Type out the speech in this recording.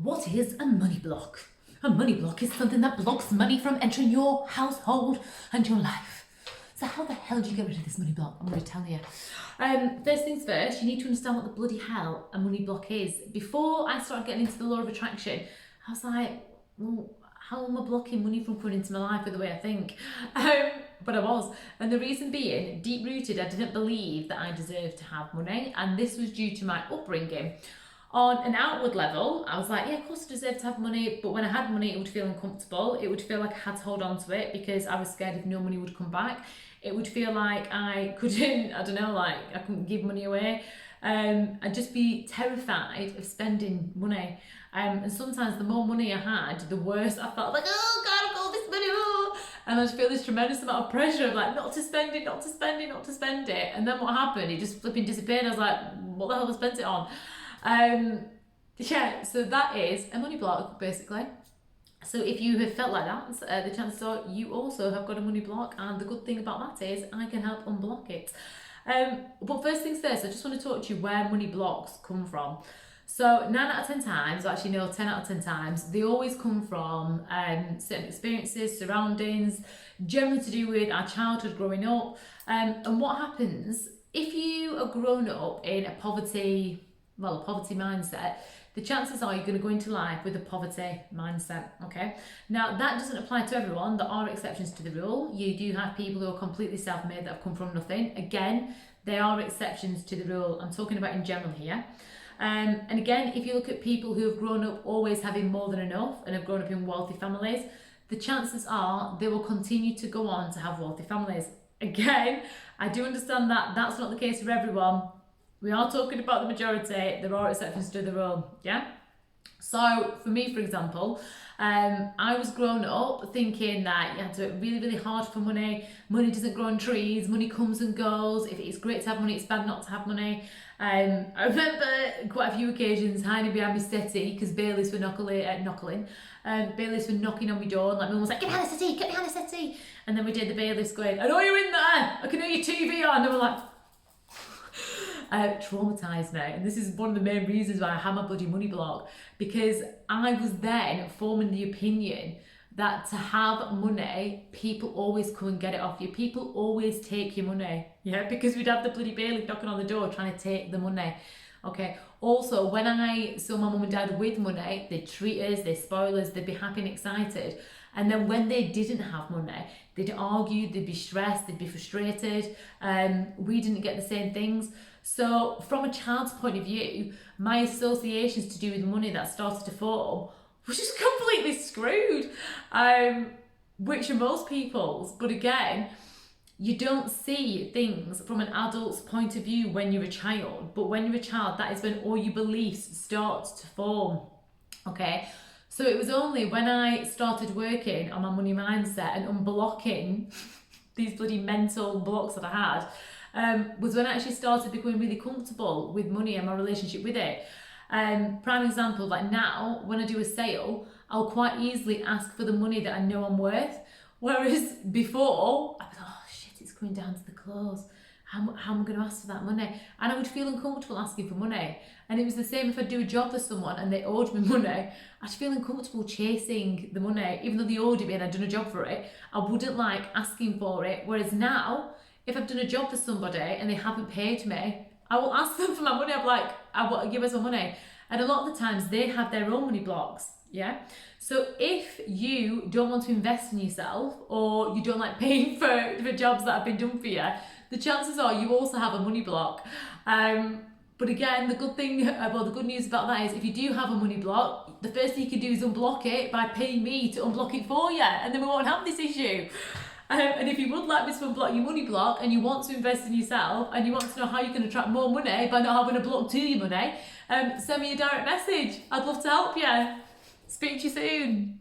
What is a money block? A money block is something that blocks money from entering your household and your life. So how the hell do you get rid of this money block? I'm going to tell you. First things first, you need to understand what the bloody hell a money block is. Before I started getting into the law of attraction, I was like, well, how am I blocking money from coming into my life with the way I think? But I was. And the reason being, deep rooted, I didn't believe that I deserved to have money. And this was due to my upbringing. On an outward level, I was like, yeah, of course I deserve to have money. But when I had money, it would feel uncomfortable. It would feel like I had to hold on to it because I was scared if no money would come back. It would feel like I couldn't, I don't know, like I couldn't give money away. I'd just be terrified of spending money. And sometimes the more money I had, the worse I felt. Like, oh God, I've got all this money. Oh. And I just feel this tremendous amount of pressure of like, not to spend it, not to spend it, not to spend it. And then what happened? It just flipping disappeared. I was like, what the hell have I spent it on? Yeah, so that is a money block, basically. So if you have felt like that, the chances are you also have got a money block, and the good thing about that is I can help unblock it. But first things first, I just want to talk to you where money blocks come from. So 9 out of 10 times, or actually no, 10 out of 10 times, they always come from certain experiences, surroundings, generally to do with our childhood growing up. And what happens if you are grown up in a poverty mindset, the chances are you're going to go into life with a poverty mindset, okay? Now, that doesn't apply to everyone. There are exceptions to the rule. You do have people who are completely self-made that have come from nothing. Again, there are exceptions to the rule. I'm talking about in general here. And again, if you look at people who have grown up always having more than enough and have grown up in wealthy families, the chances are they will continue to go on to have wealthy families. Again, I do understand that that's not the case for everyone. We are talking about the majority. There are exceptions to the rule, yeah? So for me, for example, I was grown up thinking that you had to work really, really hard for money. Money doesn't grow on trees. Money comes and goes. If it's great to have money, it's bad not to have money. I remember quite a few occasions hiding behind my settee because bailiffs were bailiffs were knocking on my door, and like mum was like, get behind the settee, get behind the settee. And then we did the bailiffs going, I know you're in there. I can hear your TV on. And they were like, traumatised now, and this is one of the main reasons why I had my bloody money block, because I was then forming the opinion that to have money, people always come and get it off you. People always take your money, yeah, because we'd have the bloody bailiff knocking on the door trying to take the money. Okay. Also, when I saw my mum and dad with money, they'd treat us, they'd spoil us, they'd be happy and excited. And then when they didn't have money, they'd argue, they'd be stressed, they'd be frustrated. We didn't get the same things. So from a child's point of view, my associations to do with money that started to form was just completely screwed, which are most people's. But again, you don't see things from an adult's point of view when you're a child. But when you're a child, that is when all your beliefs start to form, okay? So it was only when I started working on my money mindset and unblocking these bloody mental blocks that I had, was when I actually started becoming really comfortable with money and my relationship with it. Prime example, like now, when I do a sale, I'll quite easily ask for the money that I know I'm worth. Whereas before, I was like, oh shit, it's coming down to the close. How am I going to ask for that money? And I would feel uncomfortable asking for money. And it was the same if I do a job for someone and they owed me money. I'd feel uncomfortable chasing the money. Even though they owed me and I'd done a job for it, I wouldn't like asking for it. Whereas now, if I've done a job for somebody and they haven't paid me, I will ask them for my money. I'm like, I want to give us my money. And a lot of the times they have their own money blocks, yeah? So if you don't want to invest in yourself, or you don't like paying for jobs that have been done for you, the chances are you also have a money block. But again, the good news about that is if you do have a money block, the first thing you can do is unblock it by paying me to unblock it for you, and then we won't have this issue. And if you would like me to unblock your money block and you want to invest in yourself and you want to know how you can attract more money by not having a block to your money, send me a direct message. I'd love to help you. Speak to you soon.